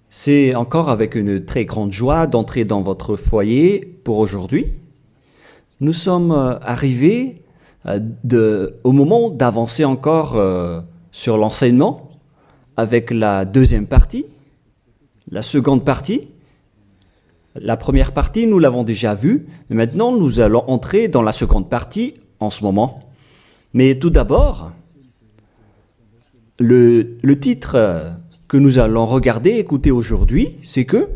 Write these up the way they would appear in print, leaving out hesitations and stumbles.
C'est encore avec une très grande joie d'entrer dans votre foyer pour aujourd'hui. Nous sommes arrivés au moment d'avancer encore sur l'enseignement avec la deuxième partie, la seconde partie. La première partie, nous l'avons déjà vue. Maintenant, nous allons entrer dans la seconde partie en ce moment. Mais tout d'abord, le titre que nous allons regarder, écouter aujourd'hui, c'est que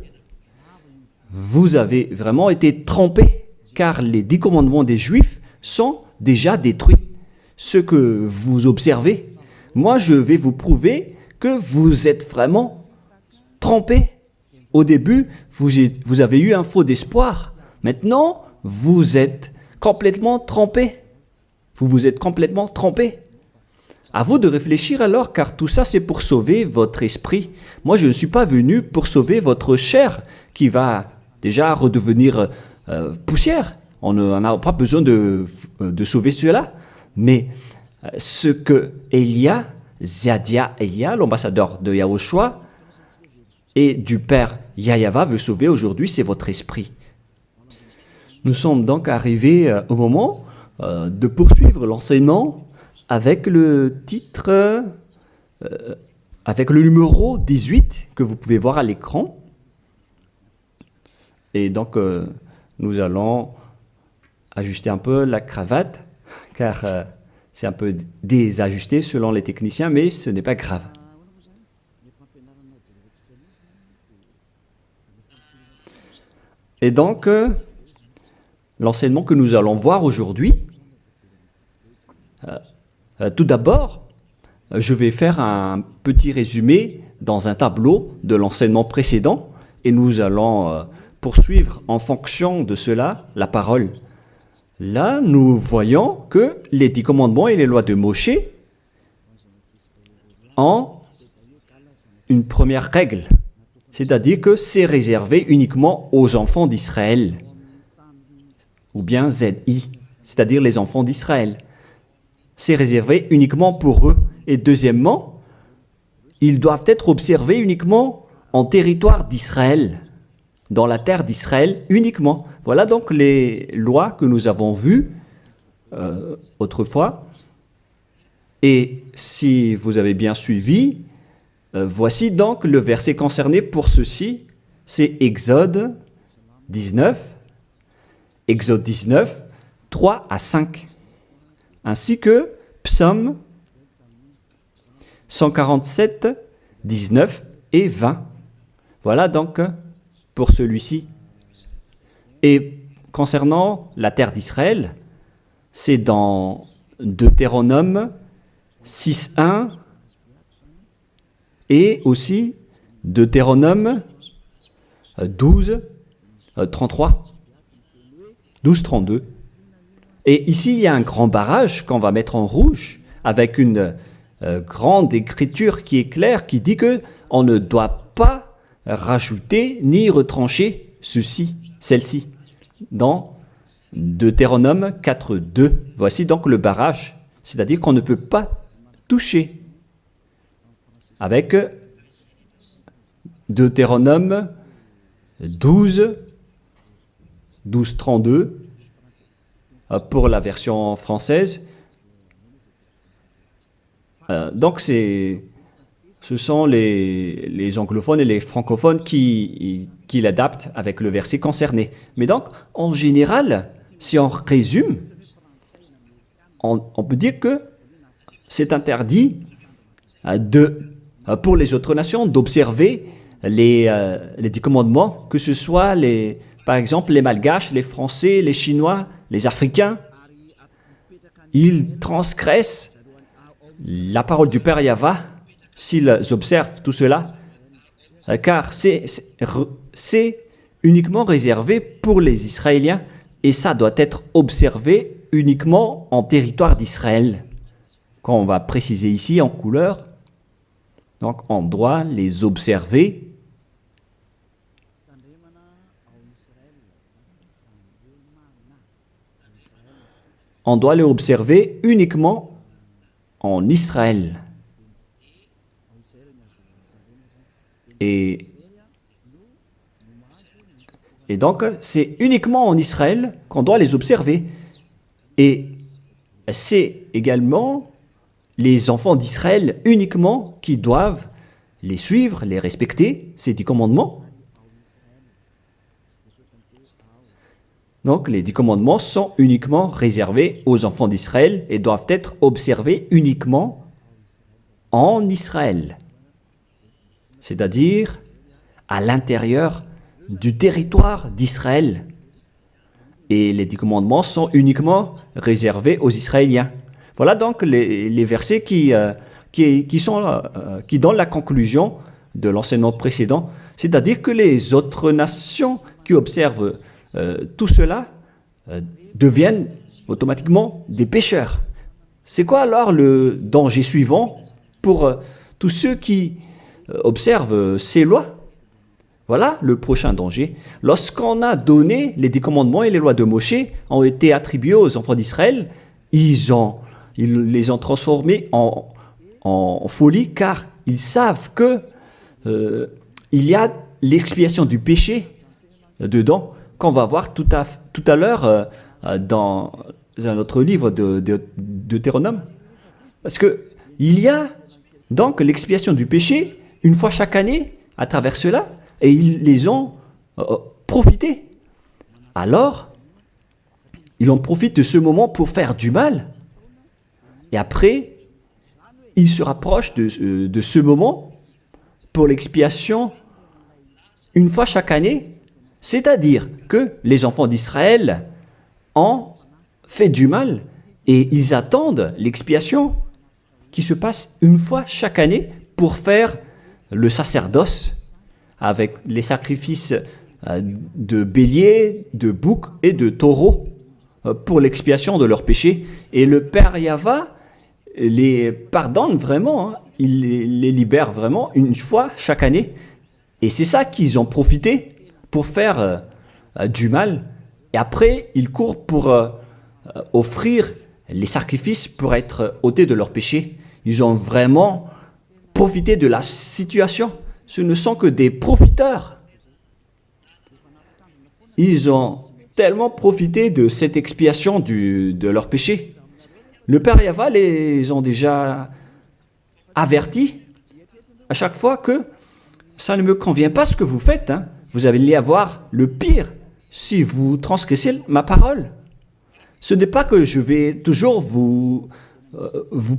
vous avez vraiment été trompés, car les 10 commandements des Juifs sont déjà détruits. Ce que vous observez, moi je vais vous prouver que vous êtes vraiment trompés. Au début, vous avez eu un faux d'espoir. Maintenant, vous êtes complètement trompés. Vous vous êtes complètement trompés. À vous de réfléchir alors, car tout ça c'est pour sauver votre esprit. Moi je ne suis pas venu pour sauver votre chair qui va déjà redevenir poussière. On n'a pas besoin de sauver cela. Mais ce que Zadia Elia, l'ambassadeur de Yahushua et du Père Yahyawa veut sauver aujourd'hui, c'est votre esprit. Nous sommes donc arrivés au moment de poursuivre l'enseignement avec le titre, avec le numéro 18 que vous pouvez voir à l'écran. Et donc, nous allons ajuster un peu la cravate, car c'est un peu désajusté selon les techniciens, mais ce n'est pas grave. Et donc, l'enseignement que nous allons voir aujourd'hui, tout d'abord, je vais faire un petit résumé dans un tableau de l'enseignement précédent et nous allons poursuivre en fonction de cela la parole. Là, nous voyons que les 10 commandements et les lois de Moshe ont une première règle, c'est-à-dire que c'est réservé uniquement aux enfants d'Israël, ou bien ZI, c'est-à-dire les enfants d'Israël. C'est réservé uniquement pour eux. Et deuxièmement, ils doivent être observés uniquement en territoire d'Israël, dans la terre d'Israël uniquement. Voilà donc les lois que nous avons vues autrefois. Et si vous avez bien suivi, voici donc le verset concerné pour ceci, c'est Exode 19, 3 à 5. Ainsi que Psaume 147, 19 et 20. Voilà donc pour celui-ci. Et concernant la terre d'Israël, c'est dans Deutéronome 6.1 et aussi Deutéronome 12.33, 12.32. Et ici, il y a un grand barrage qu'on va mettre en rouge avec une grande écriture qui est claire, qui dit qu'on ne doit pas rajouter ni retrancher celle-ci, dans Deutéronome 4.2. Voici donc le barrage, c'est-à-dire qu'on ne peut pas toucher. Avec Deutéronome 12.32, pour la version française. Donc, ce sont les anglophones et les francophones qui l'adaptent avec le verset concerné. Mais donc, en général, si on résume, on peut dire que c'est interdit pour les autres nations d'observer les 10 commandements, que ce soit, par exemple, les Malgaches, les Français, les Chinois, les Africains. Ils transgressent la parole du Père Yahyawa s'ils observent tout cela, car c'est uniquement réservé pour les Israéliens et ça doit être observé uniquement en territoire d'Israël. Quand on va préciser ici en couleur, donc on doit les observer uniquement en Israël. Et, et donc, c'est uniquement en Israël qu'on doit les observer. Et c'est également les enfants d'Israël uniquement qui doivent les suivre, les respecter, ces 10 commandements. Donc, les 10 commandements sont uniquement réservés aux enfants d'Israël et doivent être observés uniquement en Israël, c'est-à-dire à l'intérieur du territoire d'Israël. Et les 10 commandements sont uniquement réservés aux Israéliens. Voilà donc les versets qui donnent la conclusion de l'enseignement précédent, c'est-à-dire que les autres nations qui observent tout cela deviennent automatiquement des pécheurs. C'est quoi alors le danger suivant pour tous ceux qui observent ces lois? Voilà le prochain danger. Lorsqu'on a donné les 10 commandements et les lois de Moshe ont été attribués aux enfants d'Israël, ils les ont transformés en folie car ils savent que il y a l'expiation du péché dedans qu'on va voir tout à l'heure dans un autre livre de Deutéronome. Parce que il y a donc l'expiation du péché une fois chaque année à travers cela et ils les ont profité. Alors, ils en profitent de ce moment pour faire du mal. Et après, ils se rapprochent de ce moment pour l'expiation une fois chaque année. C'est-à-dire que les enfants d'Israël ont fait du mal et ils attendent l'expiation qui se passe une fois chaque année pour faire le sacerdoce avec les sacrifices de béliers, de boucs et de taureaux pour l'expiation de leurs péchés. Et le Père Yahva les pardonne vraiment, hein. Il les libère vraiment une fois chaque année. Et c'est ça qu'ils ont profité pour faire du mal. Et après, ils courent pour offrir les sacrifices pour être ôtés de leurs péchés. Ils ont vraiment profité de la situation. Ce ne sont que des profiteurs. Ils ont tellement profité de cette expiation de leurs péchés. Le Père Yahva les ont déjà avertis à chaque fois que ça ne me convient pas ce que vous faites, hein. Vous allez avoir le pire si vous transgressez ma parole. Ce n'est pas que je vais toujours vous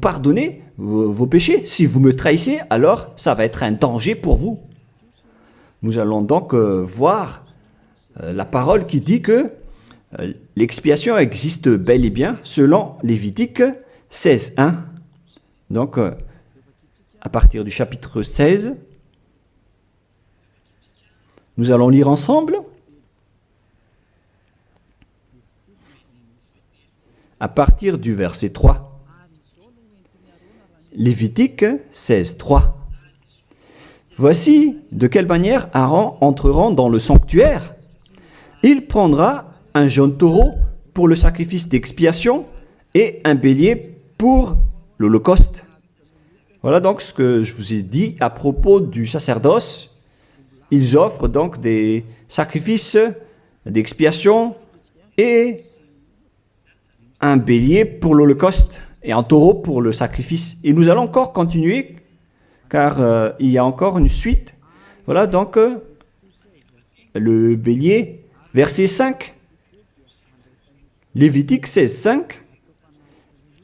pardonner vos péchés. Si vous me trahissez, alors ça va être un danger pour vous. Nous allons donc voir la parole qui dit que l'expiation existe bel et bien selon Lévitique 16.1. Donc, à partir du chapitre 16, nous allons lire ensemble. À partir du verset 3. Lévitique 16.3. Voici de quelle manière Aaron entrera dans le sanctuaire. Il prendra un jeune taureau pour le sacrifice d'expiation et un bélier pour l'holocauste. Voilà donc ce que je vous ai dit à propos du sacerdoce. Ils offrent donc des sacrifices d'expiation et un bélier pour l'holocauste et un taureau pour le sacrifice. Et nous allons encore continuer car il y a encore une suite. Voilà donc le bélier, verset 5. Lévitique 16.5.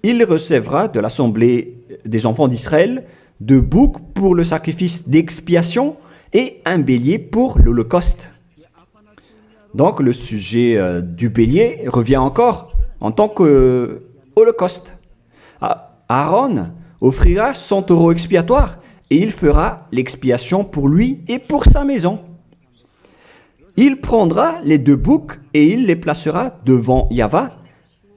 Il recevra de l'assemblée des enfants d'Israël 2 boucs pour le sacrifice d'expiation et un bélier pour l'holocauste. Donc le sujet du bélier revient encore en tant qu'holocauste. Aaron offrira son taureau expiatoire et il fera l'expiation pour lui et pour sa maison. Il prendra les 2 boucs et il les placera devant Yahva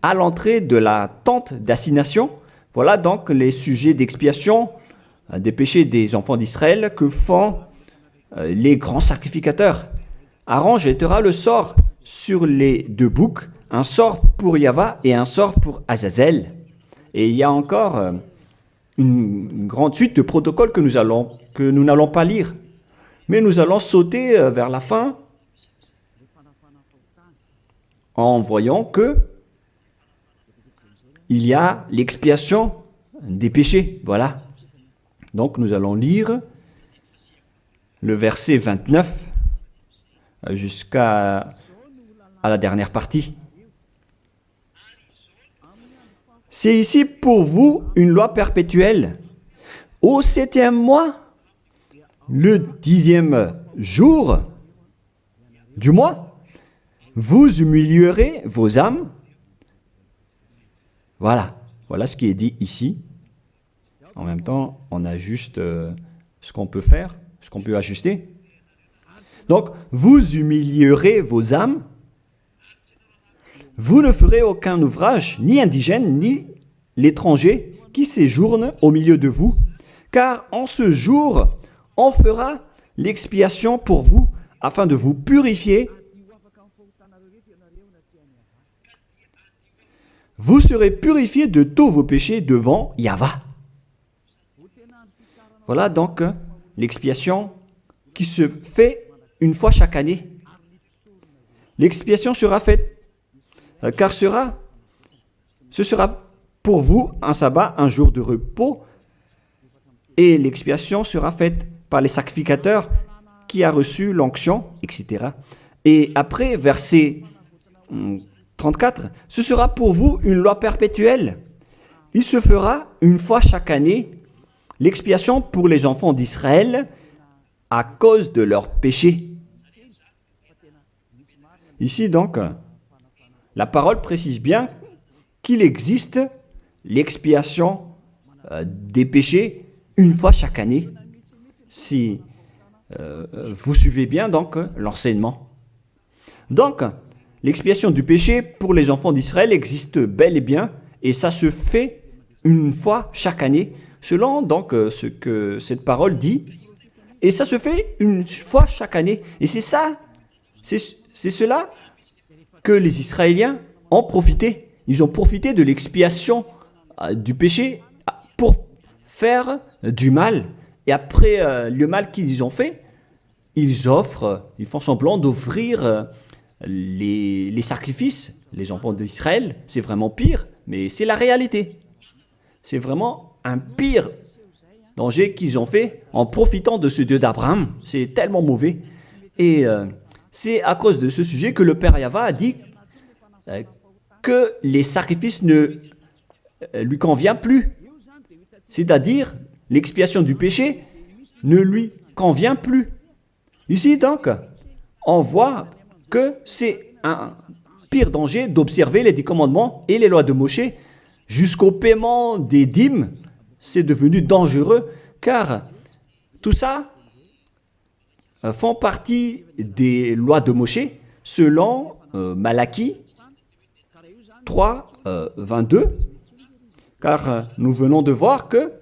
à l'entrée de la tente d'assignation. Voilà donc les sujets d'expiation des péchés des enfants d'Israël que font les grands sacrificateurs. Aaron jettera le sort sur les 2 boucs, un sort pour Yahva et un sort pour Azazel. Et il y a encore une grande suite de protocoles que nous n'allons pas lire. Mais nous allons sauter vers la fin en voyant que il y a l'expiation des péchés. Voilà. Donc nous allons lire le verset 29 jusqu'à la dernière partie. C'est ici pour vous une loi perpétuelle. Au 7e mois, le 10e jour du mois, vous humilierez vos âmes. Voilà, voilà ce qui est dit ici. En même temps, on ajuste ce qu'on peut faire, ce qu'on peut ajuster. Donc, vous humilierez vos âmes. Vous ne ferez aucun ouvrage, ni indigène, ni l'étranger qui séjourne au milieu de vous, car en ce jour, on fera l'expiation pour vous, afin de vous purifier. Vous serez purifiés de tous vos péchés devant Yahvé. Voilà donc l'expiation qui se fait une fois chaque année. L'expiation sera faite, car ce sera pour vous un sabbat, un jour de repos, et l'expiation sera faite par les sacrificateurs qui a reçu l'onction, etc. Et après, verset 34, ce sera pour vous une loi perpétuelle. Il se fera une fois chaque année l'expiation pour les enfants d'Israël à cause de leurs péchés. Ici donc, la parole précise bien qu'il existe l'expiation des péchés une fois chaque année, si vous suivez bien donc l'enseignement. Donc, l'expiation du péché pour les enfants d'Israël existe bel et bien, et ça se fait une fois chaque année, selon donc ce que cette parole dit, et ça se fait une fois chaque année. Et c'est ça, c'est cela que les Israéliens ont profité. Ils ont profité de l'expiation du péché pour faire du mal. Et après le mal qu'ils ont fait, ils font semblant d'offrir les sacrifices. Les enfants d'Israël, c'est vraiment pire, mais c'est la réalité. C'est vraiment un pire danger qu'ils ont fait en profitant de ce Dieu d'Abraham. C'est tellement mauvais. Et c'est à cause de ce sujet que le Père Yahvé a dit que les sacrifices ne lui conviennent plus. C'est-à-dire, l'expiation du péché ne lui convient plus. Ici, donc, on voit que c'est un pire danger d'observer les 10 commandements et les lois de Moïse jusqu'au paiement des dîmes. C'est devenu dangereux, car tout ça font partie des lois de Moïse selon Malachie 3, 22, car nous venons de voir que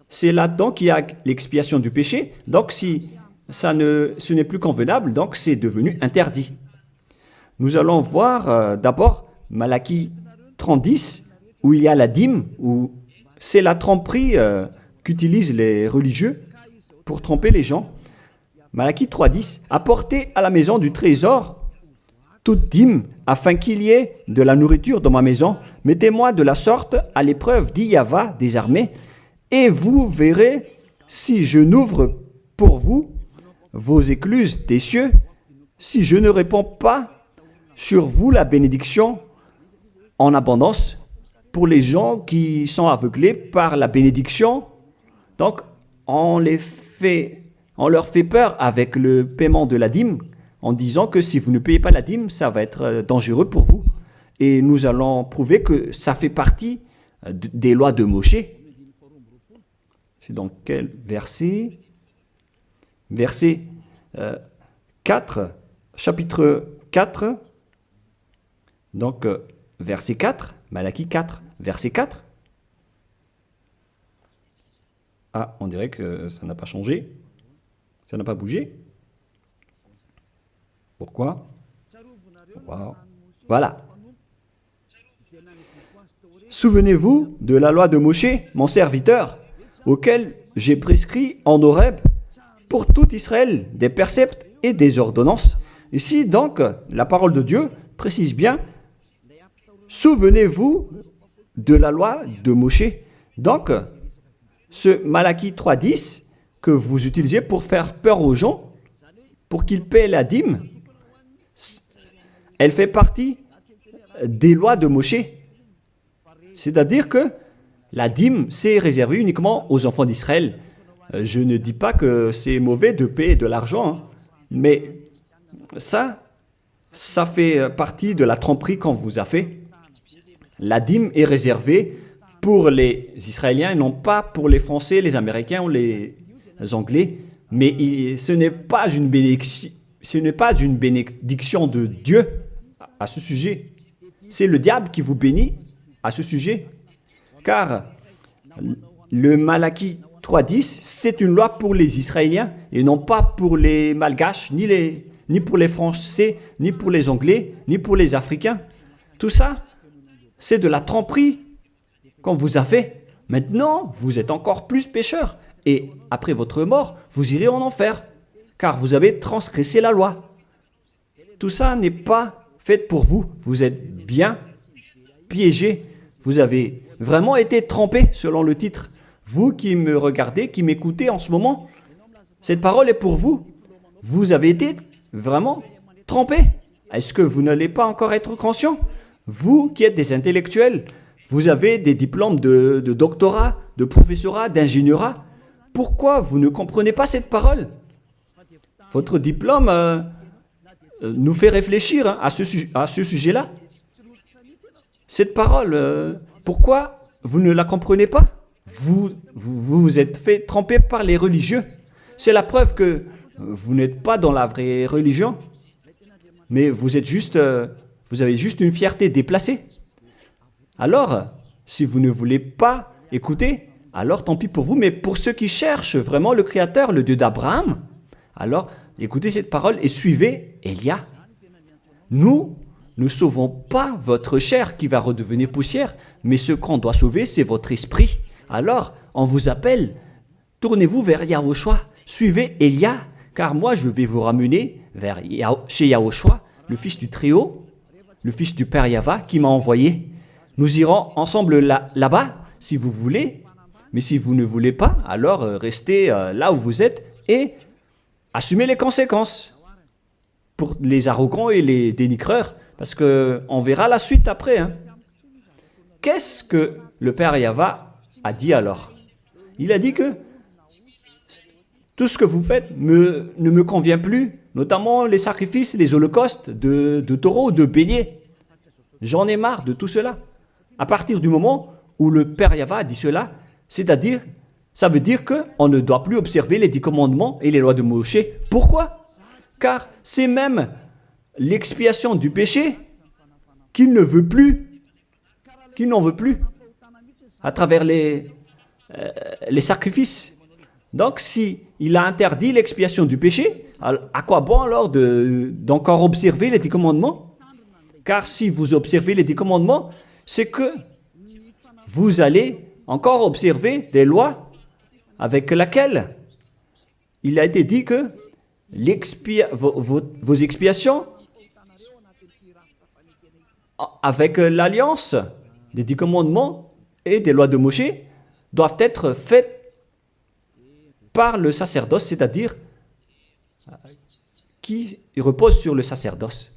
c'est là-dedans qu'il y a l'expiation du péché. Donc si ce n'est plus convenable, donc c'est devenu interdit. Nous allons voir d'abord Malachie 30:10, où il y a la dîme, où c'est la tromperie qu'utilisent les religieux pour tromper les gens. Malachie 3:10, apportez à la maison du trésor toute dîme, afin qu'il y ait de la nourriture dans ma maison. Mettez-moi de la sorte à l'épreuve, dit Yahvé des armées, et vous verrez si je n'ouvre pour vous vos écluses des cieux, si je ne répands pas sur vous la bénédiction en abondance. Pour les gens qui sont aveuglés par la bénédiction, donc on leur fait peur avec le paiement de la dîme, en disant que si vous ne payez pas la dîme, ça va être dangereux pour vous. Et nous allons prouver que ça fait partie des lois de Moïse. C'est dans quel verset? Verset 4, chapitre 4, donc verset 4, Malachie 4, verset 4. Ah, on dirait que ça n'a pas changé, ça n'a pas bougé. Pourquoi? Wow. Voilà. Souvenez-vous de la loi de Moïse, mon serviteur, auquel j'ai prescrit en Horeb pour tout Israël, des préceptes et des ordonnances. Ici, donc, la parole de Dieu précise bien, souvenez-vous de la loi de Moshe. Donc, ce Malachie 3.10 que vous utilisez pour faire peur aux gens, pour qu'ils paient la dîme, elle fait partie des lois de Moshe. C'est-à-dire que la dîme, c'est réservé uniquement aux enfants d'Israël. Je ne dis pas que c'est mauvais de payer de l'argent, hein, mais ça fait partie de la tromperie qu'on vous a fait. La dîme est réservée pour les Israéliens et non pas pour les Français, les Américains ou les Anglais. Mais ce n'est pas une bénédiction de Dieu à ce sujet. C'est le diable qui vous bénit à ce sujet. Car le Malachie 3.10, c'est une loi pour les Israéliens et non pas pour les Malgaches, ni pour les Français, ni pour les Anglais, ni pour les Africains. Tout ça, c'est de la tromperie qu'on vous a fait. Maintenant, vous êtes encore plus pécheurs. Et après votre mort, vous irez en enfer, car vous avez transgressé la loi. Tout ça n'est pas fait pour vous. Vous êtes bien piégés. Vous avez vraiment été trompés, selon le titre. Vous qui me regardez, qui m'écoutez en ce moment, cette parole est pour vous. Vous avez été vraiment trompés. Est-ce que vous n'allez pas encore être conscient? Vous qui êtes des intellectuels, vous avez des diplômes de doctorat, de professorat, d'ingénierat. Pourquoi vous ne comprenez pas cette parole? Votre diplôme nous fait réfléchir à ce sujet-là. Cette parole, pourquoi vous ne la comprenez pas? Vous vous êtes fait tromper par les religieux. C'est la preuve que vous n'êtes pas dans la vraie religion, mais vous avez juste une fierté déplacée. Alors, si vous ne voulez pas écouter, alors tant pis pour vous, mais pour ceux qui cherchent vraiment le Créateur, le Dieu d'Abraham, alors écoutez cette parole et suivez Élia. Nous ne sauvons pas votre chair qui va redevenir poussière, mais ce qu'on doit sauver, c'est votre esprit. Alors, on vous appelle, tournez-vous vers Yahushua, suivez Élia, car moi je vais vous ramener chez Yahushua, le fils du Très-Haut, le fils du Père Yahva qui m'a envoyé. Nous irons ensemble là-bas, si vous voulez, mais si vous ne voulez pas, alors restez là où vous êtes et assumez les conséquences pour les arrogants et les dénigreurs, parce qu'on verra la suite après. Hein. Qu'est-ce que le Père Yahva a dit alors? Il a dit que tout ce que vous faites ne me convient plus, notamment les sacrifices, les holocaustes de taureaux, de béliers. J'en ai marre de tout cela. À partir du moment où le Père Yahva a dit cela, c'est-à-dire, ça veut dire qu'on ne doit plus observer les 10 commandements et les lois de Moshe. Pourquoi? Car c'est même l'expiation du péché qu'il ne veut plus, qu'il n'en veut plus, à travers les sacrifices. Donc, si il a interdit l'expiation du péché, à quoi bon alors d'encore observer les 10 commandements? Car si vous observez les 10 commandements, c'est que vous allez encore observer des lois avec lesquelles il a été dit que vos expiations avec l'alliance des 10 commandements et des lois de Moshe doivent être faites par le sacerdoce, c'est-à-dire qui repose sur le sacerdoce.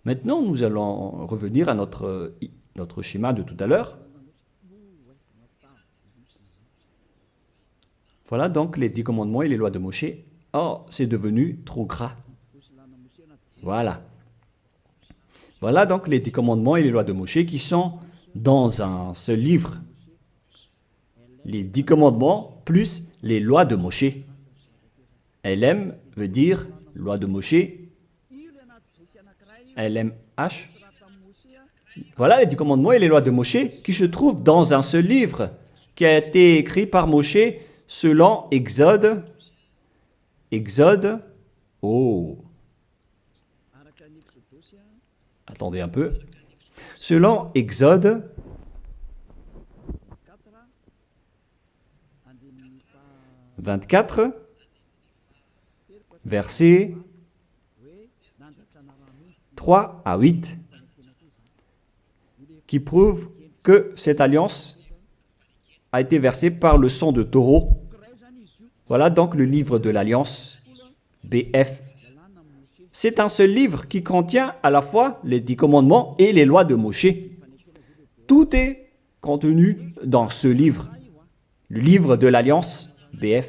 Maintenant, nous allons revenir à notre schéma de tout à l'heure. Voilà donc les 10 commandements et les lois de Moshe. Oh, c'est devenu trop gras. Voilà. Voilà donc les 10 commandements et les lois de Moshe qui sont dans un seul livre. Les 10 commandements plus les lois de Moshe. LM veut dire loi de Moshe. LMH. Voilà les 10 commandements et les lois de Moshe qui se trouvent dans un seul livre qui a été écrit par Moshe selon Exode. Exode. Oh. Attendez un peu. Selon Exode 24, versets 3 à 8, qui prouvent que cette alliance a été versée par le sang de taureau. Voilà donc le livre de l'Alliance, BF. C'est un seul livre qui contient à la fois les 10 commandements et les lois de Moshe. Tout est contenu dans ce livre, le livre de l'Alliance, BF.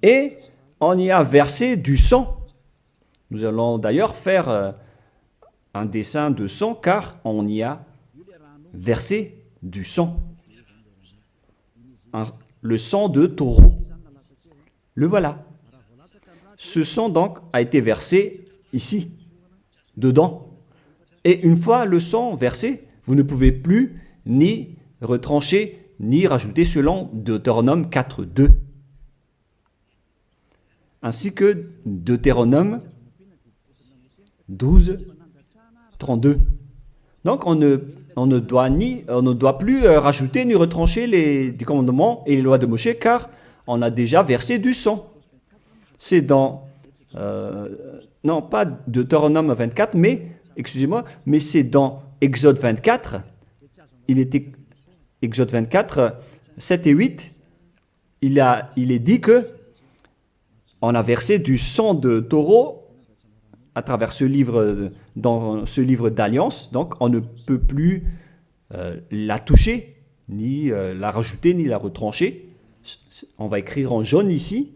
Et on y a versé du sang. Nous allons d'ailleurs faire un dessin de sang car on y a versé du sang. Le sang de taureau. Le voilà. Ce sang donc a été versé ici, dedans. Et une fois le sang versé, vous ne pouvez plus ni retrancher, ni rajouter selon Deutéronome 4.2. Ainsi que Deutéronome 12.32. Donc on ne doit plus rajouter ni retrancher les 10 commandements et les lois de Moshe car on a déjà versé du sang. C'est dans, non pas Deutéronome 24, mais, excusez-moi, mais c'est dans Exode 24. Il était Exode 24, 7 et 8. Il est dit que on a versé du sang de taureau à travers ce livre, dans ce livre d'alliance. Donc, on ne peut plus la toucher, ni la rajouter, ni la retrancher. On va écrire en jaune ici.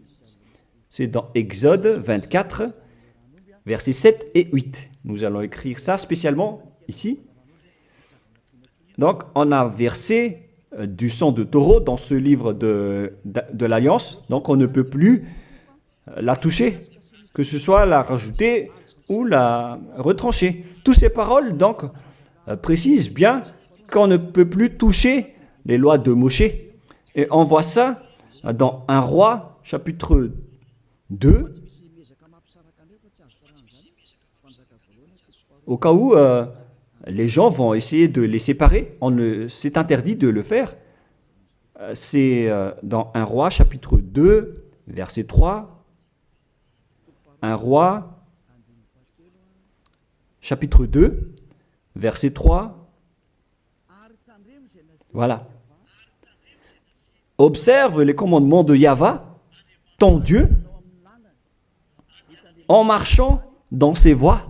C'est dans Exode 24, versets 7 et 8. Nous allons écrire ça spécialement ici. Donc, on a versé du sang de taureau dans ce livre de l'Alliance. Donc, on ne peut plus la toucher, que ce soit la rajouter ou la retrancher. Toutes ces paroles, donc, précisent bien qu'on ne peut plus toucher les lois de Moshe. Et on voit ça dans 1 Roi, chapitre 2, au cas où les gens vont essayer de les séparer. C'est interdit de le faire. C'est dans 1 Roi, chapitre 2, verset 3. 1 Roi, chapitre 2, verset 3. Voilà. Observe les commandements de Yahvé, ton Dieu, en marchant dans ses voies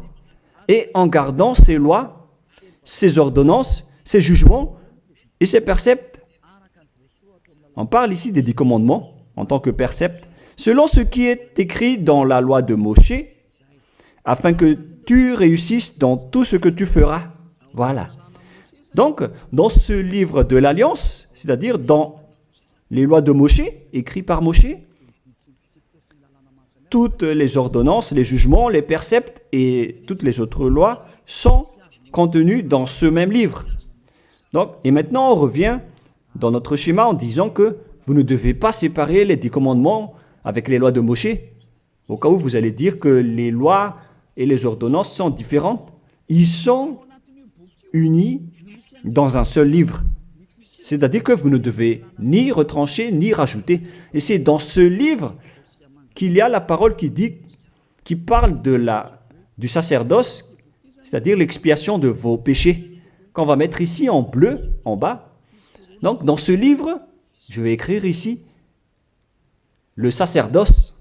et en gardant ses lois, ses ordonnances, ses jugements et ses préceptes. On parle ici des 10 commandements en tant que préceptes, selon ce qui est écrit dans la loi de Moshe, afin que tu réussisses dans tout ce que tu feras. Voilà. Donc, dans ce livre de l'Alliance, c'est-à-dire dans les lois de Moshe, écrites par Moshe, toutes les ordonnances, les jugements, les préceptes et toutes les autres lois sont contenues dans ce même livre. Donc, et maintenant, on revient dans notre schéma en disant que vous ne devez pas séparer les 10 commandements avec les lois de Moshe. Au cas où vous allez dire que les lois et les ordonnances sont différentes, ils sont unis dans un seul livre. C'est-à-dire que vous ne devez ni retrancher ni rajouter. Et c'est dans ce livre qu'il y a la parole qui parle du sacerdoce, c'est-à-dire l'expiation de vos péchés, qu'on va mettre ici en bleu, en bas. Donc, dans ce livre, je vais écrire ici le sacerdoce.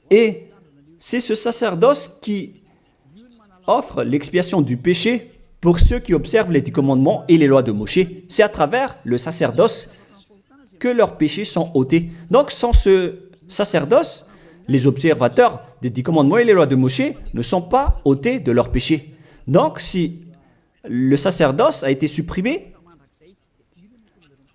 Et c'est ce sacerdoce qui offre l'expiation du péché pour ceux qui observent les 10 commandements et les lois de Moshe. C'est à travers le sacerdoce que leurs péchés sont ôtés. Donc, sans ce sacerdoce, les observateurs des 10 commandements et les lois de Moshe ne sont pas ôtés de leurs péchés. Donc, si le sacerdoce a été supprimé,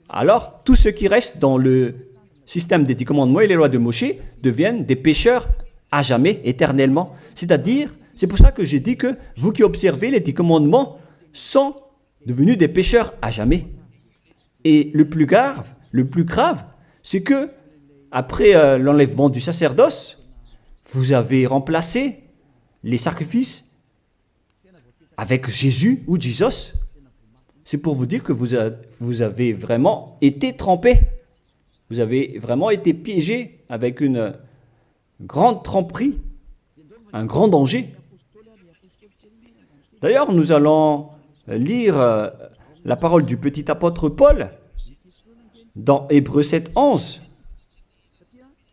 alors tout ce qui reste dans le système des 10 commandements et les lois de Moshe deviennent des pécheurs à jamais, éternellement. C'est-à-dire, c'est pour ça que j'ai dit que vous qui observez les 10 commandements sont devenus des pécheurs à jamais. Et le plus grave, c'est que après l'enlèvement du sacerdoce, vous avez remplacé les sacrifices avec Jésus ou Jesus. C'est pour vous dire que vous avez vraiment été trempés. Vous avez vraiment été piégés avec une grande tromperie, un grand danger. D'ailleurs, nous allons lire la parole du petit apôtre Paul dans Hébreux 7, 11,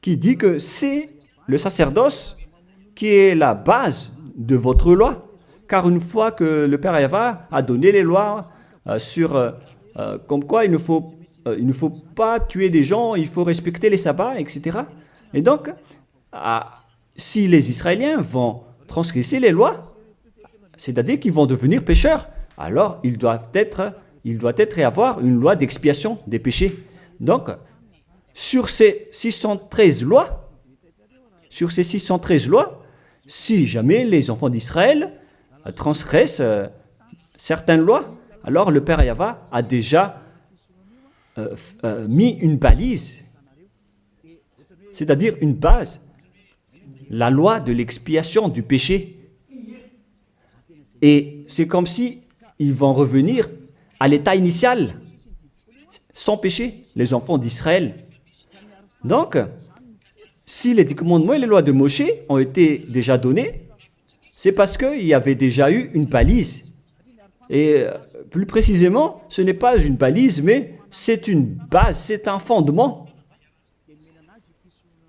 qui dit que c'est le sacerdoce qui est la base de votre loi. Car une fois que le Père Yahva a donné les lois comme quoi il ne faut pas tuer des gens, il faut respecter les sabbats, etc. Et donc, si les Israéliens vont transgresser les lois, c'est-à-dire qu'ils vont devenir pécheurs, alors il doit être et avoir une loi d'expiation des péchés. Donc, sur ces 613 lois, si jamais les enfants d'Israël transgressent certaines lois, alors le Père Yahva a déjà mis une balise, c'est-à-dire une base, la loi de l'expiation du péché. Et c'est comme si ils vont revenir à l'état initial, sans péché, les enfants d'Israël. Donc, si les 10 commandements et les lois de Moshe ont été déjà donnés, c'est parce qu'il y avait déjà eu une balise. Et plus précisément, ce n'est pas une balise, mais c'est une base, c'est un fondement.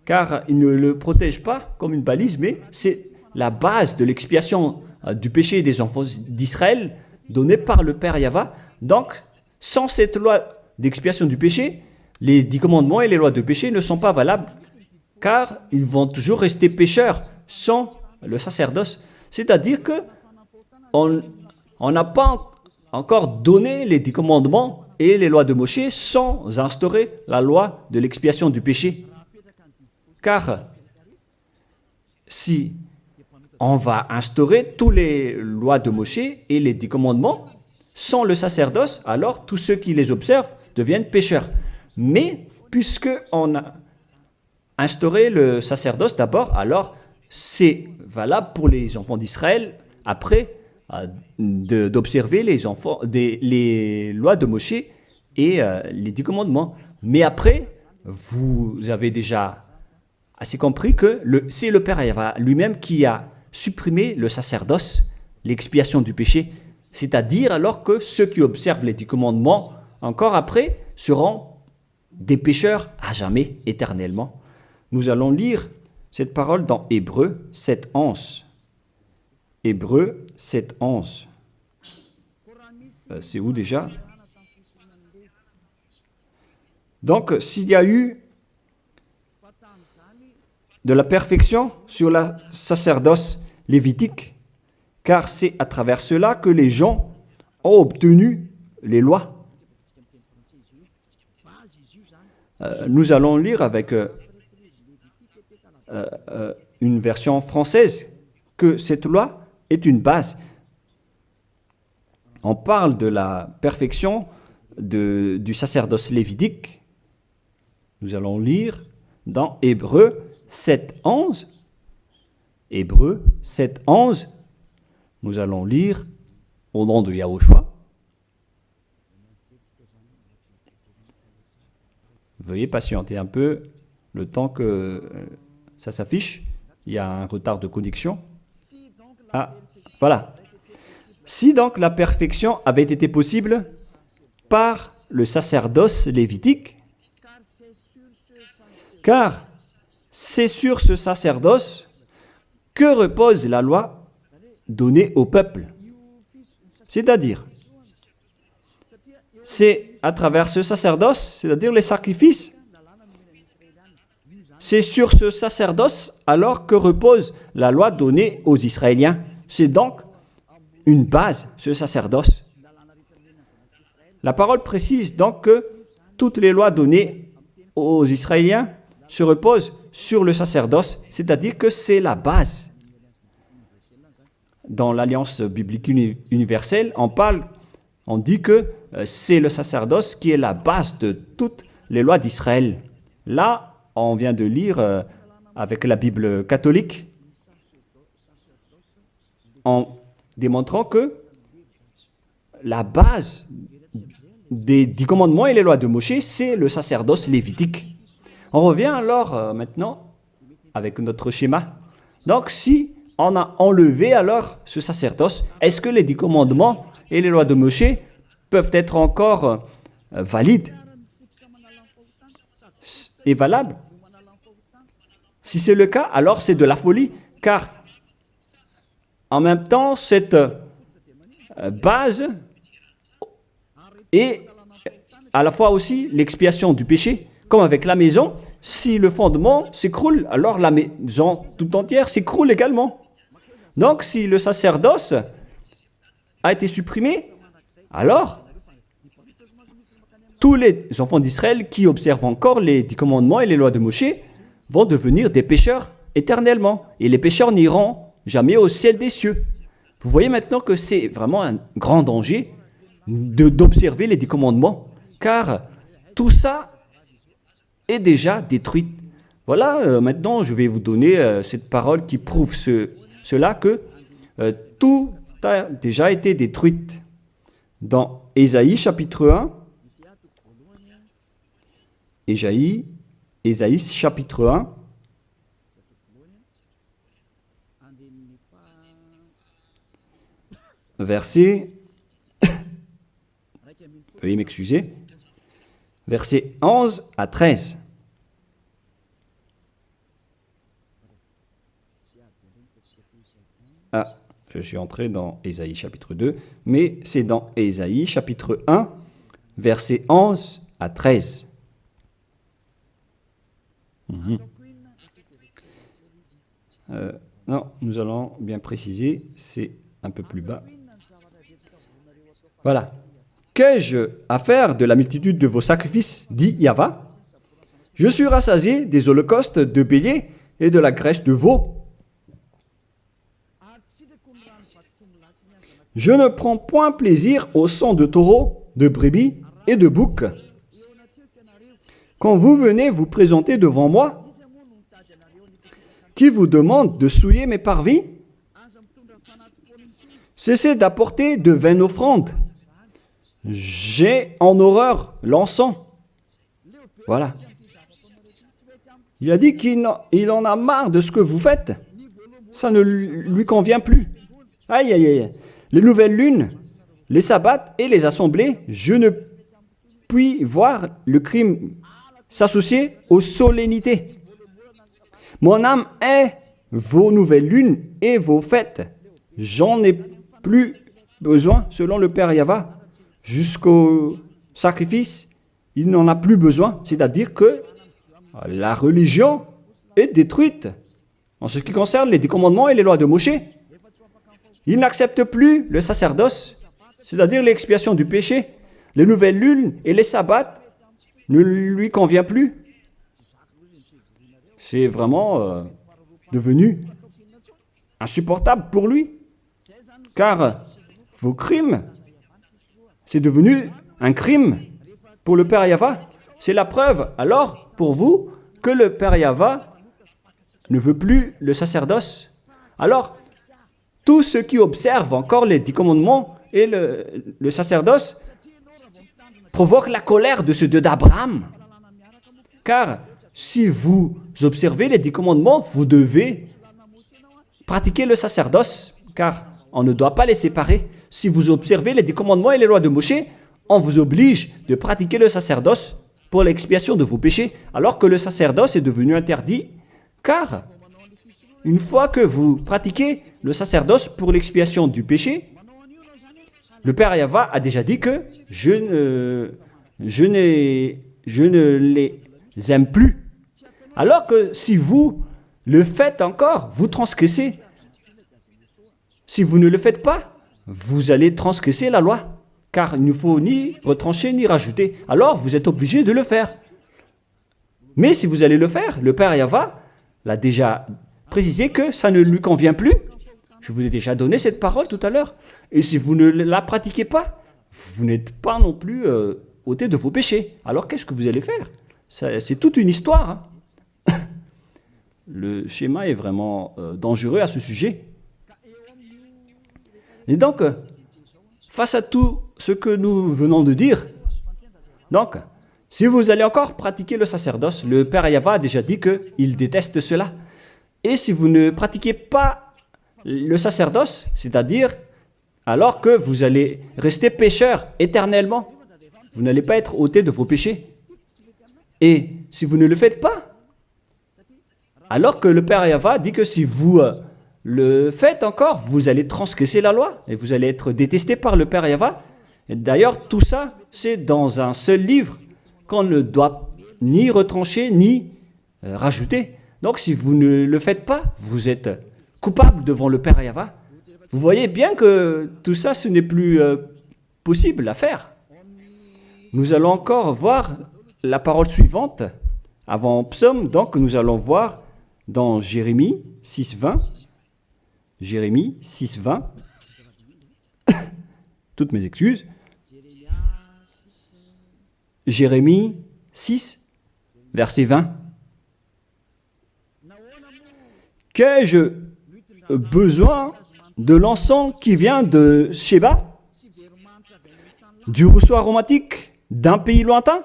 Car il ne le protège pas comme une balise, mais c'est la base de l'expiation du péché des enfants d'Israël donnée par le Père Yahva. Donc, sans cette loi d'expiation du péché, les 10 commandements et les lois de péché ne sont pas valables, car ils vont toujours rester pécheurs sans le sacerdoce. C'est-à-dire que on n'a pas encore donné les 10 commandements et les lois de Moshe sans instaurer la loi de l'expiation du péché. Car si on va instaurer toutes les lois de Moshe et les 10 commandements sans le sacerdoce, alors tous ceux qui les observent deviennent pécheurs. Mais puisque on a instauré le sacerdoce d'abord, alors c'est valable pour les enfants d'Israël après d'observer les lois de Moshe et les 10 commandements. Mais après, vous avez déjà assez compris que c'est le Père Yahva lui-même qui a supprimé le sacerdoce, l'expiation du péché. C'est-à-dire alors que ceux qui observent les 10 commandements, encore après, seront des pécheurs à jamais, éternellement. Nous allons lire cette parole dans Hébreux 7, 11. Hébreux 7, 11. C'est où déjà? Donc, s'il y a eu de la perfection sur le sacerdoce lévitique, car c'est à travers cela que les gens ont obtenu les lois. Nous allons lire avec une version française que cette loi est une base. On parle de la perfection du sacerdoce lévitique. Nous allons lire dans Hébreux 7, 11. Hébreux 7, 11. Nous allons lire au nom de Yahushua. Veuillez patienter un peu le temps que ça s'affiche. Il y a un retard de connexion. Ah, voilà. Si donc la perfection avait été possible par le sacerdoce lévitique, car c'est sur ce sacerdoce que repose la loi donnée au peuple. C'est-à-dire, c'est à travers ce sacerdoce, c'est-à-dire les sacrifices, c'est sur ce sacerdoce alors que repose la loi donnée aux Israéliens. C'est donc une base, ce sacerdoce. La parole précise donc que toutes les lois données aux Israéliens se reposent sur le sacerdoce, c'est-à-dire que c'est la base. Dans l'Alliance biblique universelle, on dit que c'est le sacerdoce qui est la base de toutes les lois d'Israël. Là, on vient de lire avec la Bible catholique, en démontrant que la base des 10 commandements et les lois de Moshe, c'est le sacerdoce lévitique. On revient alors maintenant avec notre schéma. Donc, si on a enlevé alors ce sacerdoce, est-ce que les 10 commandements et les lois de Moshe peuvent être encore valides et valables? Si c'est le cas, alors c'est de la folie, car en même temps, cette base est à la fois aussi l'expiation du péché, comme avec la maison. Si le fondement s'écroule, alors la maison tout entière s'écroule également. Donc, si le sacerdoce a été supprimé, alors tous les enfants d'Israël qui observent encore les 10 commandements et les lois de Moshe vont devenir des pécheurs éternellement. Et les pécheurs n'iront jamais au ciel des cieux. Vous voyez maintenant que c'est vraiment un grand danger d'observer les 10 commandements, car tout ça est déjà détruit. Voilà, maintenant je vais vous donner cette parole qui prouve cela, que tout a déjà été détruit. Dans Ésaïe chapitre 1, Ésaïe chapitre 1, verset, veuillez m'excuser, verset 11 à 13. Ah, je suis entré dans Ésaïe chapitre 2, mais c'est dans Ésaïe chapitre 1, verset 11 à 13. Non, nous allons bien préciser, c'est un peu plus bas. Voilà. Qu'ai-je à faire de la multitude de vos sacrifices, dit Yahva? Je suis rassasié des holocaustes de béliers et de la graisse de veau. Je ne prends point plaisir au sang de taureau, de brebis et de bouc. Quand vous venez vous présenter devant moi, qui vous demande de souiller mes parvis, cessez d'apporter de vaines offrandes. J'ai en horreur l'encens. Voilà. Il a dit qu'il en a marre de ce que vous faites. Ça ne lui convient plus. Aïe, aïe, aïe. Les nouvelles lunes, les sabbats et les assemblées, je ne puis voir le crime s'associer aux solennités. Mon âme est vos nouvelles lunes et vos fêtes. J'en ai plus besoin, selon le Père Yahva. Jusqu'au sacrifice, il n'en a plus besoin. C'est-à-dire que la religion est détruite. En ce qui concerne les 10 commandements et les lois de Moshe, il n'accepte plus le sacerdoce, c'est-à-dire l'expiation du péché. Les nouvelles lunes et les sabbats ne lui conviennent plus. C'est vraiment devenu insupportable pour lui. Car vos crimes, c'est devenu un crime pour le Père Yahva. C'est la preuve, alors, pour vous, que le Père Yahva ne veut plus le sacerdoce. Alors, tous ceux qui observent encore les 10 commandements et le sacerdoce provoquent la colère de ce Dieu d'Abraham. Car si vous observez les 10 commandements, vous devez pratiquer le sacerdoce, car on ne doit pas les séparer. Si vous observez les 10 commandements et les lois de Moshe, on vous oblige de pratiquer le sacerdoce pour l'expiation de vos péchés, alors que le sacerdoce est devenu interdit, car une fois que vous pratiquez le sacerdoce pour l'expiation du péché, le Père Yahva a déjà dit que je ne les aime plus. Alors que si vous le faites encore, vous transgressez. Si vous ne le faites pas, vous allez transgresser la loi, car il ne faut ni retrancher ni rajouter. Alors vous êtes obligé de le faire. Mais si vous allez le faire, le Père Yahva l'a déjà précisé que ça ne lui convient plus. Je vous ai déjà donné cette parole tout à l'heure. Et si vous ne la pratiquez pas, vous n'êtes pas non plus ôté de vos péchés. Alors qu'est-ce que vous allez faire? C'est toute une histoire. Hein. Le schéma est vraiment dangereux à ce sujet. Et donc, face à tout ce que nous venons de dire, donc, Si vous allez encore pratiquer le sacerdoce, le Père Yahva a déjà dit qu'il déteste cela. Et si vous ne pratiquez pas le sacerdoce, c'est-à-dire alors que vous allez rester pécheur éternellement, vous n'allez pas être ôté de vos péchés. Et si vous ne le faites pas, alors que le Père Yahva dit que si vous le faites encore, vous allez transgresser la loi et vous allez être détesté par le Père Yahva. D'ailleurs, tout ça, c'est dans un seul livre qu'on ne doit ni retrancher ni rajouter. Donc, si vous ne le faites pas, vous êtes coupable devant le Père Yahva. Vous voyez bien que tout ça, ce n'est plus possible à faire. Nous allons encore voir la parole suivante avant Psaume. Donc, nous allons voir dans Jérémie 6.20. Jérémie 6.20. Toutes mes excuses. Jérémie 6, verset 20. Qu'ai-je besoin de l'encens qui vient de Sheba, du rousseau aromatique d'un pays lointain?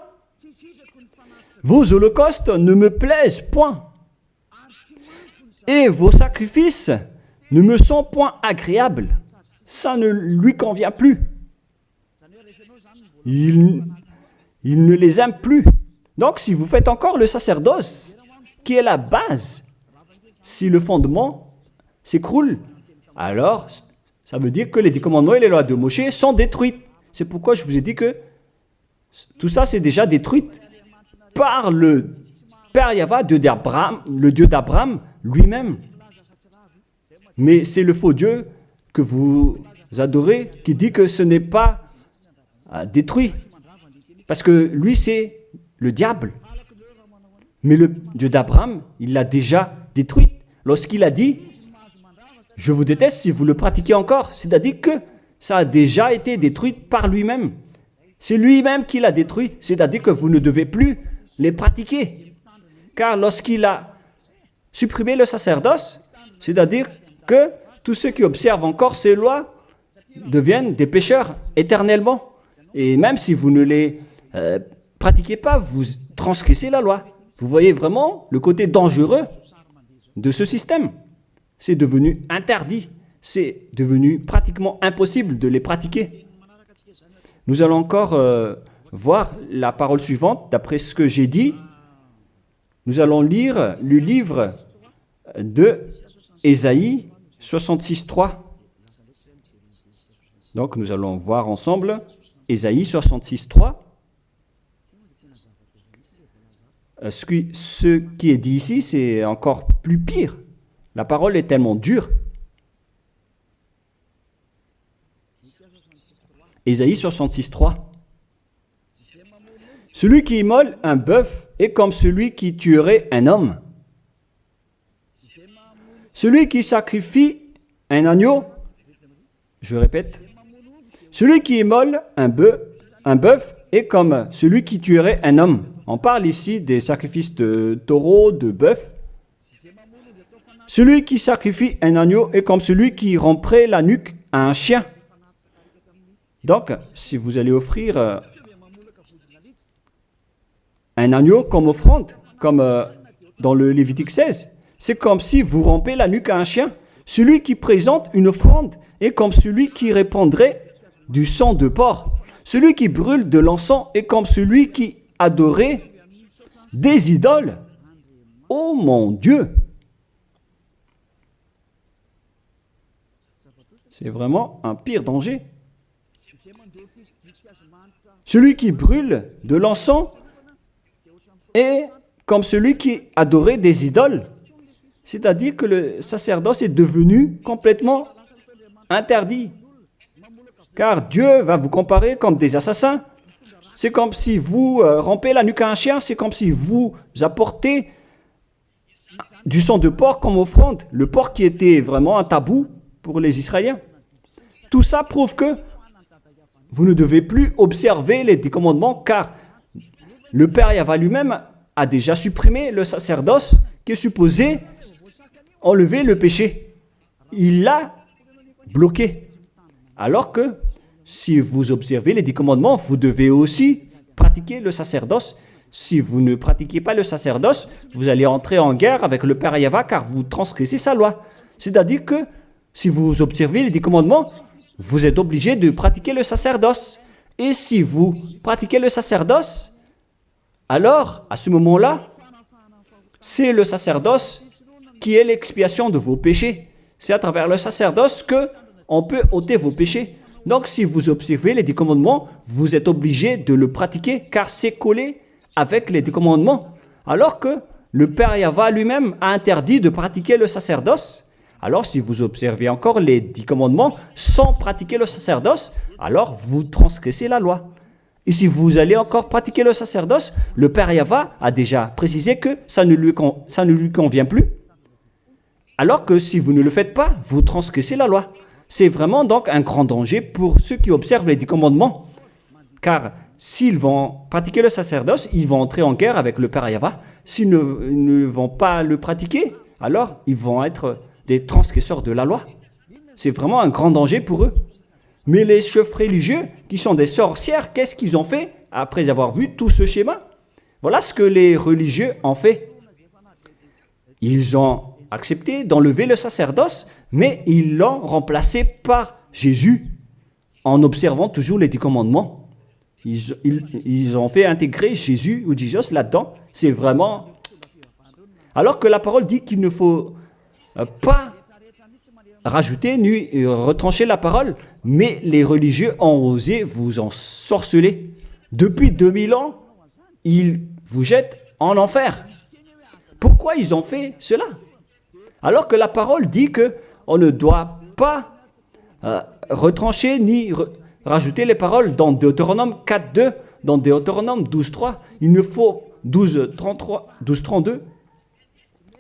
Vos holocaustes ne me plaisent point, et vos sacrifices ne me sont point agréables. Ça ne lui convient plus. Il ne les aime plus. Donc, si vous faites encore le sacerdoce, qui est la base, si le fondement s'écroule, alors ça veut dire que les 10 commandements et les lois de Moshe sont détruites. C'est pourquoi je vous ai dit que tout ça, c'est déjà détruit par le Père Yahva, le Dieu d'Abraham lui-même. Mais c'est le faux Dieu que vous adorez qui dit que ce n'est pas détruit. Parce que lui, c'est le diable. Mais le Dieu d'Abraham, il l'a déjà détruit. Lorsqu'il a dit, je vous déteste si vous le pratiquez encore. C'est-à-dire que ça a déjà été détruit par lui-même. C'est lui-même qui l'a détruit. C'est-à-dire que vous ne devez plus les pratiquer. Car lorsqu'il a supprimé le sacerdoce, c'est-à-dire que tous ceux qui observent encore ces lois deviennent des pécheurs éternellement. Et même si vous ne les pratiquez pas, vous transgressez la loi. Vous voyez vraiment le côté dangereux de ce système. C'est devenu interdit. C'est devenu pratiquement impossible de les pratiquer. Nous allons encore voir la parole suivante. D'après ce que j'ai dit, nous allons lire le livre de Ésaïe 66.3. Donc nous allons voir ensemble Ésaïe 66.3. Ce qui est dit ici, c'est encore plus pire. La parole est tellement dure. Ésaïe 66.3. Celui qui immole un bœuf est comme celui qui tuerait un homme. Celui qui sacrifie un agneau, je répète, celui qui immole un bœuf est comme celui qui tuerait un homme. On parle ici des sacrifices de taureau, de bœuf. Celui qui sacrifie un agneau est comme celui qui romprait la nuque à un chien. Donc, si vous allez offrir un agneau comme offrande, comme dans le Lévitique 16, c'est comme si vous rompez la nuque à un chien. Celui qui présente une offrande est comme celui qui répandrait du sang de porc. Celui qui brûle de l'encens est comme celui qui adorait des idoles. Oh mon Dieu! C'est vraiment un pire danger. Celui qui brûle de l'encens est comme celui qui adorait des idoles. C'est-à-dire que le sacerdoce est devenu complètement interdit. Car Dieu va vous comparer comme des assassins. C'est comme si vous rompez la nuque à un chien, c'est comme si vous apportez du sang de porc comme offrande. Le porc qui était vraiment un tabou pour les Israéliens. Tout ça prouve que vous ne devez plus observer les 10 commandements car le Père Yahva lui-même a déjà supprimé le sacerdoce qui est supposé enlever le péché. Il l'a bloqué. Alors que si vous observez les 10 commandements, vous devez aussi pratiquer pratiquer le sacerdoce. Si vous ne pratiquez pas le sacerdoce, vous allez entrer en guerre avec le Père Yahva car vous transgressez sa loi. C'est-à-dire que si vous observez les 10 commandements, vous êtes obligé de pratiquer le sacerdoce. Et si vous pratiquez le sacerdoce, alors, à ce moment-là, c'est le sacerdoce qui est l'expiation de vos péchés. C'est à travers le sacerdoce qu'on peut ôter vos péchés. Donc, si vous observez les 10 commandements, vous êtes obligé de le pratiquer car c'est collé avec les 10 commandements. Alors que le Père Yahva lui-même a interdit de pratiquer le sacerdoce. Alors, si vous observez encore les 10 commandements sans pratiquer le sacerdoce, alors vous transgressez la loi. Et si vous allez encore pratiquer le sacerdoce, le Père Yahva a déjà précisé que ça ne lui convient plus. Alors que si vous ne le faites pas, vous transgressez la loi. C'est vraiment donc un grand danger pour ceux qui observent les 10 commandements. Car s'ils vont pratiquer le sacerdoce, ils vont entrer en guerre avec le Père Yahva. S'ils ne vont pas le pratiquer, alors ils vont être des transgresseurs de la loi. C'est vraiment un grand danger pour eux. Mais les chefs religieux, qui sont des sorcières, qu'est-ce qu'ils ont fait après avoir vu tout ce schéma? Voilà ce que les religieux ont fait. Ils ont accepté d'enlever le sacerdoce, mais ils l'ont remplacé par Jésus en observant toujours les 10 commandements. Ils ont fait intégrer Jésus ou Jesus là-dedans. C'est vraiment... Alors que la parole dit qu'il ne faut pas rajouter ni retrancher la parole, mais les religieux ont osé vous ensorceler. Depuis 2000 ans, ils vous jettent en enfer. Pourquoi ils ont fait cela? Alors que la parole dit qu'on ne doit pas retrancher ni rajouter les paroles dans Deutéronome 4.2, dans Deutéronome 12.3, il ne faut 12.32,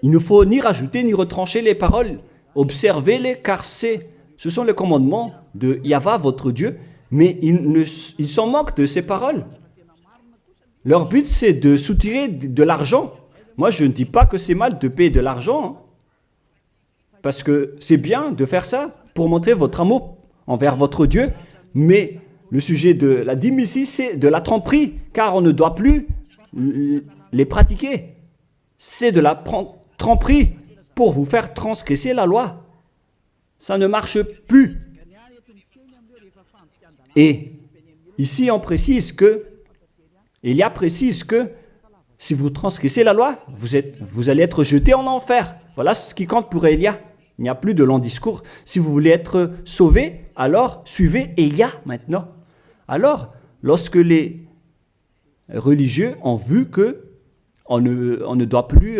il ne faut ni rajouter ni retrancher les paroles. Observez-les car ce sont les commandements de Yahva, votre Dieu, mais ils s'en moquent de ces paroles. Leur but, c'est de soutirer de l'argent. Moi, je ne dis pas que c'est mal de payer de l'argent, hein, parce que c'est bien de faire ça pour montrer votre amour envers votre Dieu, mais le sujet de la dîme ici, c'est de la tromperie, car on ne doit plus les pratiquer. C'est de la tromperie pour vous faire transgresser la loi. Ça ne marche plus. Et ici, on précise que, Élia précise que si vous transgressez la loi, vous allez être jeté en enfer. Voilà ce qui compte pour Élia. Il n'y a plus de long discours. Si vous voulez être sauvé, alors suivez Élia maintenant. Alors, lorsque les religieux ont vu qu'on ne doit plus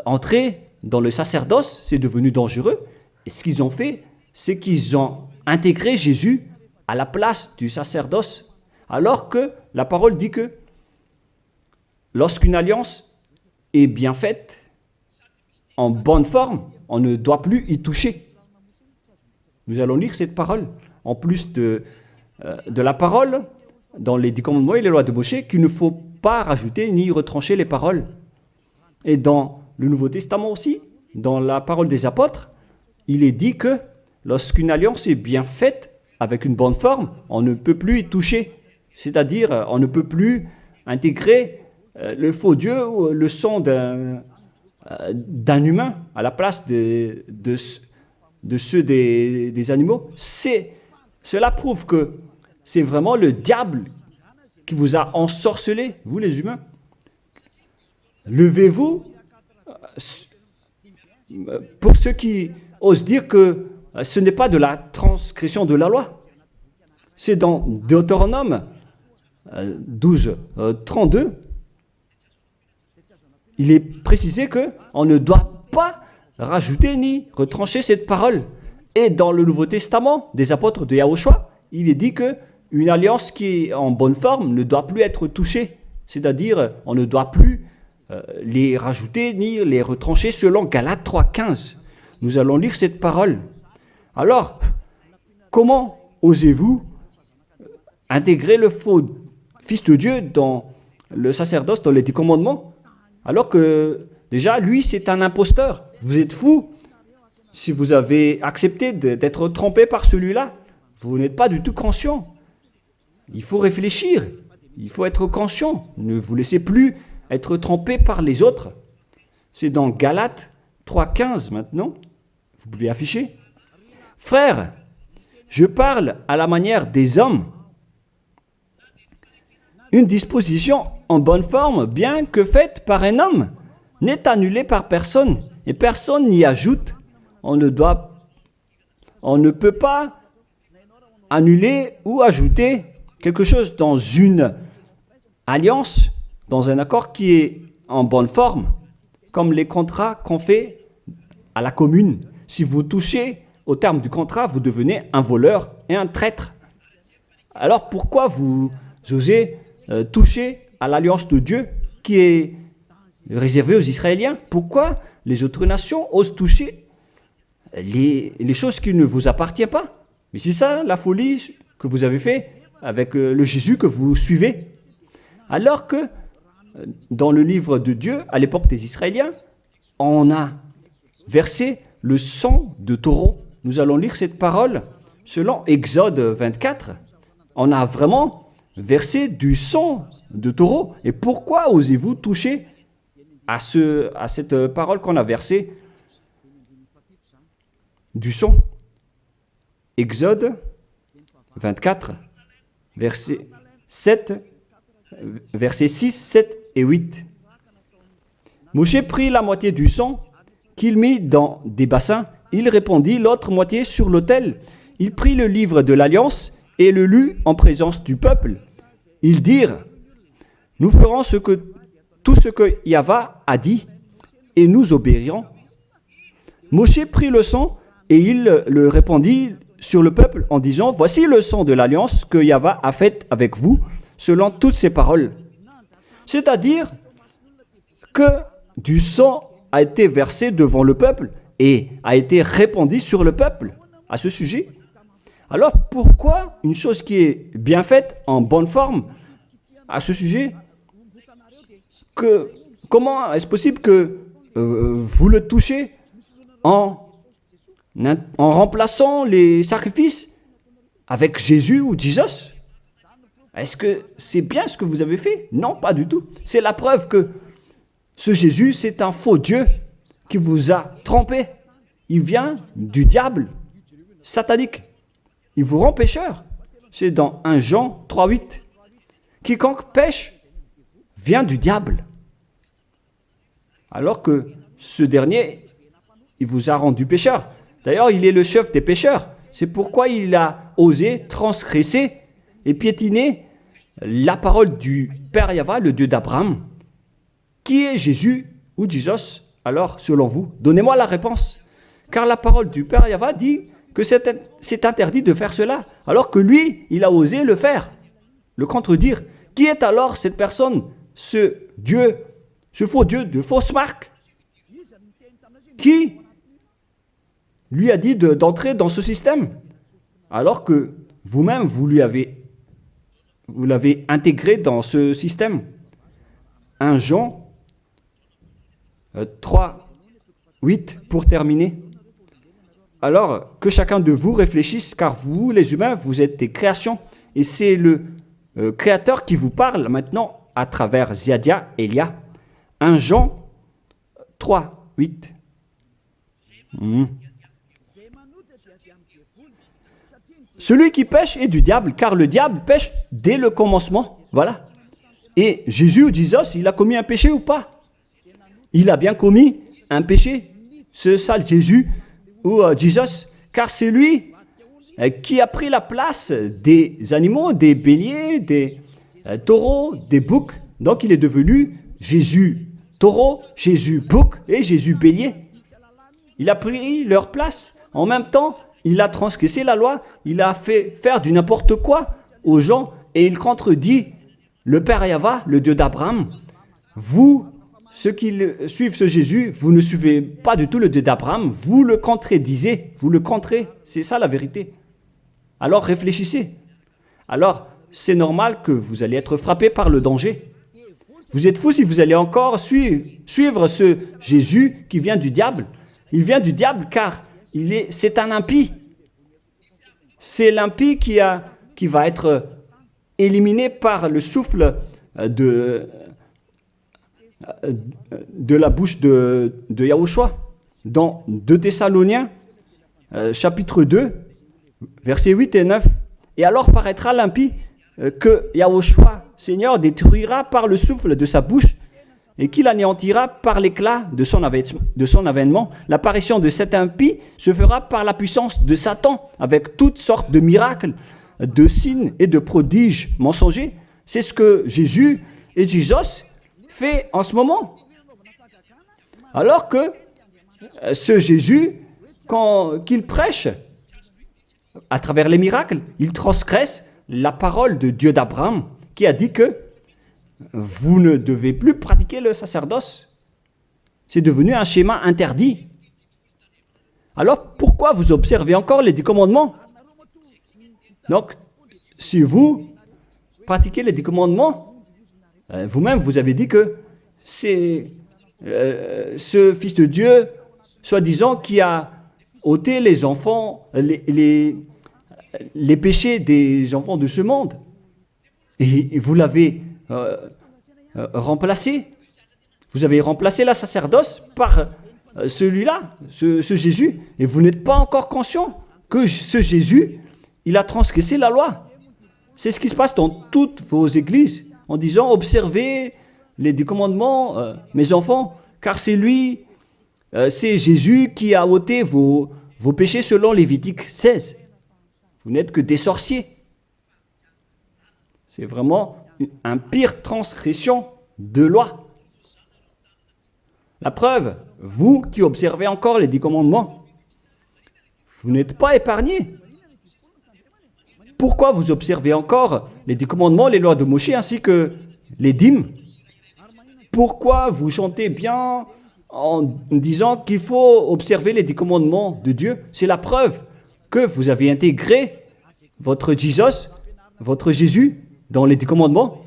entrer dans le sacerdoce, c'est devenu dangereux. Et ce qu'ils ont fait, c'est qu'ils ont intégré Jésus à la place du sacerdoce. Alors que la parole dit que lorsqu'une alliance est bien faite, en bonne forme, on ne doit plus y toucher. Nous allons lire cette parole. En plus de la parole, dans les 10 commandements et les lois de Moïse, qu'il ne faut pas rajouter ni retrancher les paroles. Et dans le Nouveau Testament aussi, dans la parole des apôtres, il est dit que lorsqu'une alliance est bien faite, avec une bonne forme, on ne peut plus y toucher. C'est-à-dire, on ne peut plus intégrer le faux Dieu ou le sang d'un humain à la place de ceux des animaux. Cela prouve que c'est vraiment le diable qui vous a ensorcelé, vous les humains. Levez-vous. Pour ceux qui osent dire que ce n'est pas de la transgression de la loi. C'est dans Deutéronome 12, 32. Il est précisé qu'on ne doit pas rajouter ni retrancher cette parole. Et dans le Nouveau Testament des apôtres de Yahushua, il est dit qu'une alliance qui est en bonne forme ne doit plus être touchée. C'est-à-dire, on ne doit plus les rajouter ni les retrancher selon Galates 3.15. Nous allons lire cette parole. Alors, comment osez-vous intégrer le faux Fils de Dieu dans le sacerdoce, dans les 10 commandements, alors que déjà, lui, c'est un imposteur. Vous êtes fou. Si vous avez accepté d'être trompé par celui-là, vous n'êtes pas du tout conscient. Il faut réfléchir. Il faut être conscient. Ne vous laissez plus être trompé par les autres. C'est dans Galates 3,15 maintenant. Vous pouvez afficher. Frères, je parle à la manière des hommes. Une disposition en bonne forme, bien que faite par un homme, n'est annulée par personne et personne n'y ajoute. On ne peut pas annuler ou ajouter quelque chose dans une alliance, dans un accord qui est en bonne forme, comme les contrats qu'on fait à la commune. Si vous touchez au terme du contrat, vous devenez un voleur et un traître. Alors pourquoi vous osez toucher à l'alliance de Dieu qui est réservée aux Israéliens? Pourquoi les autres nations osent toucher les choses qui ne vous appartiennent pas? Mais c'est ça la folie que vous avez fait avec le Jésus que vous suivez. Alors que dans le livre de Dieu, à l'époque des Israéliens, on a versé le sang de taureau. Nous allons lire cette parole selon Exode 24. On a vraiment versé du sang de taureau. Et pourquoi osez-vous toucher à cette parole qu'on a versée du sang? Exode 24, verset 6, 7 et 8. Moshe prit la moitié du sang qu'il mit dans des bassins. Il répandit l'autre moitié sur l'autel. Il prit le livre de l'Alliance et le lut en présence du peuple. Ils dirent, nous ferons tout ce que Yahvé a dit et nous obéirons. Moshe prit le sang et il le répandit sur le peuple en disant, voici le sang de l'Alliance que Yahvé a faite avec vous selon toutes ses paroles. C'est-à-dire que du sang a été versé devant le peuple et a été répandu sur le peuple à ce sujet. Alors pourquoi une chose qui est bien faite, en bonne forme, à ce sujet, comment est-ce possible que vous le touchez en remplaçant les sacrifices avec Jésus ou Jesus? Est-ce que c'est bien ce que vous avez fait? Non, pas du tout. C'est la preuve que ce Jésus, c'est un faux Dieu qui vous a trompé. Il vient du diable satanique. Il vous rend pécheur. C'est dans 1 Jean 3,8. Quiconque pêche vient du diable. Alors que ce dernier, il vous a rendu pécheur. D'ailleurs, il est le chef des pécheurs. C'est pourquoi il a osé transgresser et piétiner la parole du Père Yahvé, le Dieu d'Abraham. Qui est Jésus ou Jesus? Alors, selon vous, donnez-moi la réponse. Car la parole du Père Yahvé dit que c'est interdit de faire cela, alors que lui, il a osé le faire, le contredire. Qui est alors cette personne, ce Dieu, ce faux Dieu de fausse marque? Qui lui a dit d'entrer dans ce système, alors que vous-même, vous l'avez intégré dans ce système? 1 Jean 3, 8 pour terminer. Alors, que chacun de vous réfléchisse, car vous, les humains, vous êtes des créations. Et c'est le Créateur qui vous parle maintenant à travers Ziadia Elia. 1 Jean 3, 8. Celui qui pêche est du diable, car le diable pêche dès le commencement. Voilà. Et Jésus ou Jesus, il a commis un péché ou pas? Il a bien commis un péché, ce sale Jésus ou Jesus, car c'est lui qui a pris la place des animaux, des béliers, des taureaux, des boucs. Donc il est devenu Jésus taureau, Jésus bouc et Jésus bélier. Il a pris leur place. En même temps, il a transgressé la loi, il a fait faire du n'importe quoi aux gens et il contredit le Père Yahvé, le Dieu d'Abraham. Vous, ceux qui suivent ce Jésus, vous ne suivez pas du tout le Dieu d'Abraham, vous le contredisez, vous le contrez, c'est ça la vérité. Alors réfléchissez. Alors, c'est normal que vous allez être frappé par le danger. Vous êtes fous si vous allez encore suivre ce Jésus qui vient du diable. Il vient du diable car c'est un impie. C'est l'impie qui va être éliminé par le souffle de la bouche de Yahushua. Dans 2 Thessaloniens, chapitre 2, versets 8 et 9. Et alors paraîtra l'impie que Yahushua, Seigneur, détruira par le souffle de sa bouche et qu'il anéantira par l'éclat de son avènement. L'apparition de cet impie se fera par la puissance de Satan, avec toutes sortes de miracles, de signes et de prodiges mensongers. C'est ce que Jésus et Jesus fait en ce moment. Alors que ce Jésus, qu'il prêche à travers les miracles, il transgresse la parole de Dieu d'Abraham, qui a dit que vous ne devez plus pratiquer le sacerdoce. C'est devenu un schéma interdit. Alors, pourquoi vous observez encore les 10 commandements? Donc, si vous pratiquez les 10 commandements, vous-même, vous avez dit que c'est ce Fils de Dieu, soi-disant, qui a ôté les enfants, les péchés des enfants de ce monde. Et vous l'avez remplacé. Vous avez remplacé la sacerdoce par celui-là, ce Jésus. Et vous n'êtes pas encore conscient que ce Jésus, il a transgressé la loi. C'est ce qui se passe dans toutes vos églises, en disant, observez les 10 commandements, mes enfants, car c'est lui, c'est Jésus qui a ôté vos péchés selon Lévitique 16. Vous n'êtes que des sorciers. C'est vraiment une pire transgression de loi. La preuve, vous qui observez encore les 10 commandements, vous n'êtes pas épargnés. Pourquoi vous observez encore les 10 commandements, les lois de Moïse ainsi que les dîmes? Pourquoi vous chantez bien en disant qu'il faut observer les 10 commandements de Dieu? C'est la preuve que vous avez intégré votre Jesus, votre Jésus, dans les 10 commandements.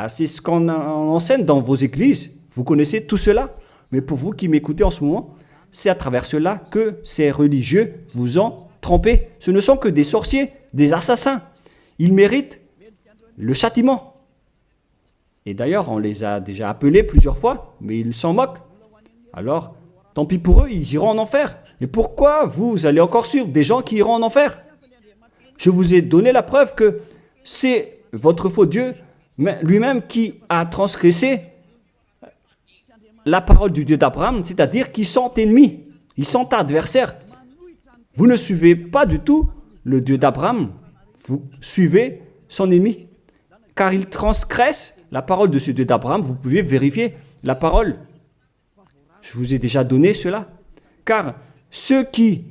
C'est ce qu'on enseigne dans vos églises. Vous connaissez tout cela. Mais pour vous qui m'écoutez en ce moment, c'est à travers cela que ces religieux vous ont trompé. Ce ne sont que des sorciers, des assassins. Ils méritent le châtiment. Et d'ailleurs, on les a déjà appelés plusieurs fois, mais ils s'en moquent. Alors, tant pis pour eux, ils iront en enfer. Et pourquoi vous allez encore suivre des gens qui iront en enfer? Je vous ai donné la preuve que c'est votre faux Dieu lui-même qui a transgressé la parole du Dieu d'Abraham, c'est-à-dire qu'ils sont ennemis, ils sont adversaires. Vous ne suivez pas du tout le Dieu d'Abraham, vous suivez son ennemi, car il transgresse la parole de ce Dieu d'Abraham. Vous pouvez vérifier la parole. Je vous ai déjà donné cela. Car ceux qui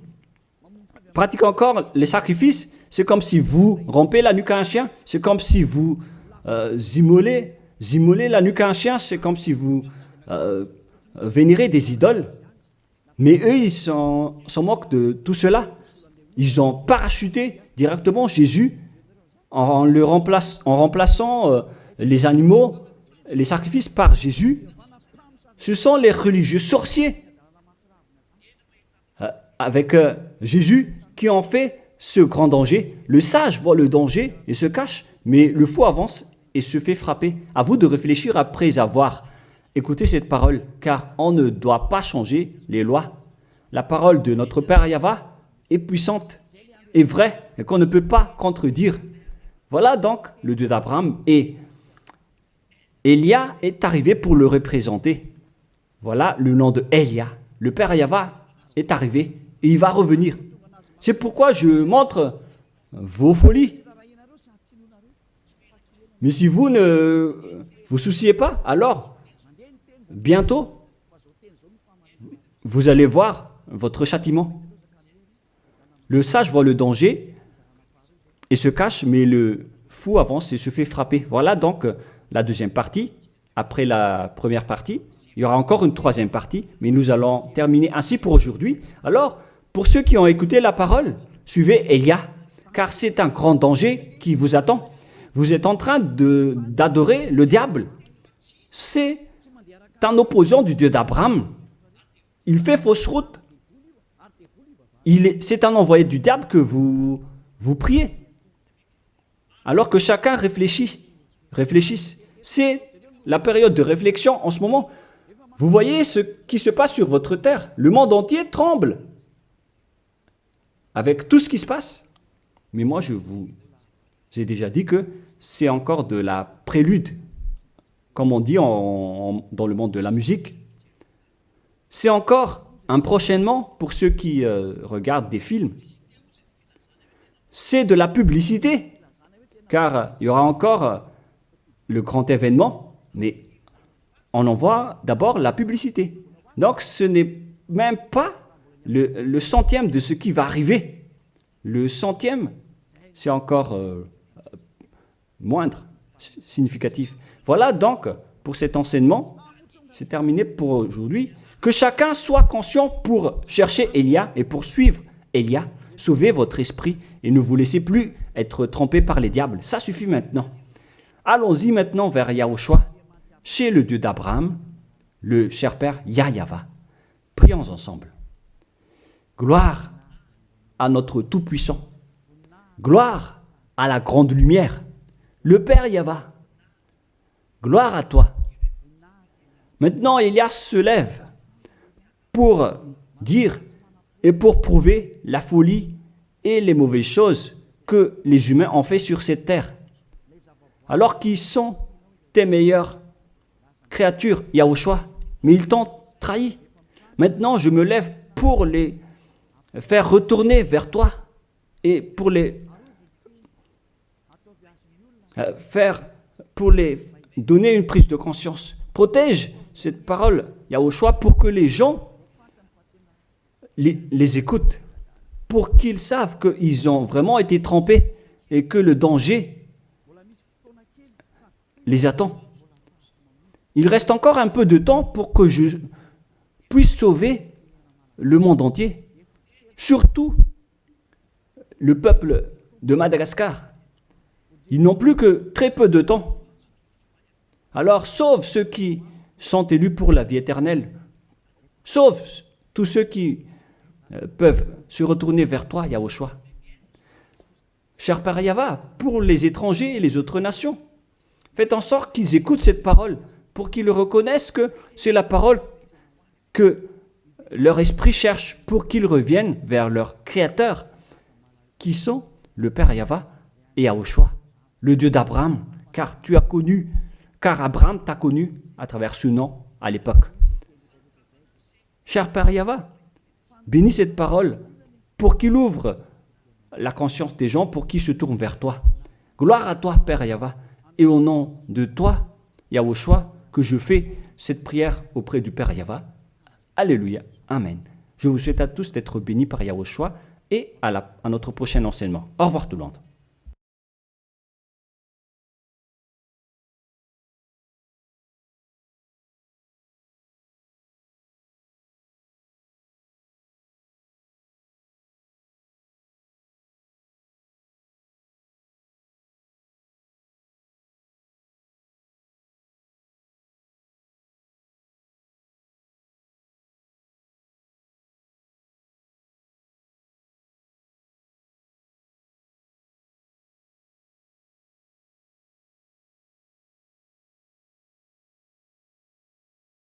pratiquent encore les sacrifices, c'est comme si vous rompez la nuque à un chien, c'est comme si vous immolez la nuque à un chien, c'est comme si vous vénérez des idoles. Mais eux, ils s'en moquent de tout cela. Ils ont parachuté directement Jésus en remplaçant les animaux, les sacrifices par Jésus. Ce sont les religieux sorciers avec Jésus qui ont fait ce grand danger. Le sage voit le danger et se cache, mais le fou avance et se fait frapper. À vous de réfléchir après avoir écouté cette parole, car on ne doit pas changer les lois. La parole de notre Père Yahva est puissante, est vraie, et qu'on ne peut pas contredire. Voilà donc le Dieu d'Abraham, et Élia est arrivé pour le représenter. Voilà le nom de Élia. Le Père Yahva est arrivé et il va revenir. C'est pourquoi je montre vos folies. Mais si vous ne vous souciez pas, alors bientôt, vous allez voir votre châtiment. Le sage voit le danger et se cache, mais le fou avance et se fait frapper. Voilà donc la deuxième partie. Après la première partie, il y aura encore une troisième partie, mais nous allons terminer ainsi pour aujourd'hui. Alors, pour ceux qui ont écouté la parole, suivez Élia, car c'est un grand danger qui vous attend. Vous êtes en train d'adorer le diable. C'est un opposant du Dieu d'Abraham. Il fait fausse route. C'est un envoyé du diable que vous priez. Alors que chacun réfléchisse. C'est la période de réflexion en ce moment. Vous voyez ce qui se passe sur votre terre. Le monde entier tremble avec tout ce qui se passe. Mais moi, je vous ai déjà dit que c'est encore de la prélude, comme on dit dans le monde de la musique. C'est encore un prochainement pour ceux qui regardent des films. C'est de la publicité, car il y aura encore le grand événement, mais on en voit d'abord la publicité. Donc ce n'est même pas le centième de ce qui va arriver. Le centième, c'est encore moindre, significatif. Voilà donc pour cet enseignement, c'est terminé pour aujourd'hui. Que chacun soit conscient pour chercher Élia et pour suivre Élia. Sauvez votre esprit et ne vous laissez plus être trompé par les diables. Ça suffit maintenant. Allons-y maintenant vers Yahushua, chez le Dieu d'Abraham, le cher Père Yahweh. Prions ensemble. Gloire à notre Tout-Puissant. Gloire à la grande lumière, le Père Yahweh. Gloire à toi. Maintenant, Élia se lève pour dire et pour prouver la folie et les mauvaises choses que les humains ont fait sur cette terre. Alors qu'ils sont tes meilleures créatures, Yahushua, mais ils t'ont trahi. Maintenant, je me lève pour les faire retourner vers toi et pour les donner une prise de conscience. Protège cette parole, Yahushua, pour que les gens les écoutent, pour qu'ils savent qu'ils ont vraiment été trompés et que le danger les attend. Il reste encore un peu de temps pour que je puisse sauver le monde entier, surtout le peuple de Madagascar. Ils n'ont plus que très peu de temps. Alors sauve ceux qui sont élus pour la vie éternelle. Sauve tous ceux qui peuvent se retourner vers toi, Yahushua. Cher Père Yahweh, pour les étrangers et les autres nations, faites en sorte qu'ils écoutent cette parole, pour qu'ils reconnaissent que c'est la parole que leur esprit cherche, pour qu'ils reviennent vers leur Créateur, qui sont le Père Yahweh et Yahushua, le Dieu d'Abraham, car Abraham t'a connu à travers ce nom à l'époque. Cher Père Yahweh, bénis cette parole pour qu'il ouvre la conscience des gens, pour qu'ils se tournent vers toi. Gloire à toi, Père Yahweh, et au nom de toi, Yahushua, que je fais cette prière auprès du Père Yahweh. Alléluia. Amen. Je vous souhaite à tous d'être bénis par Yahushua et à notre prochain enseignement. Au revoir tout le monde.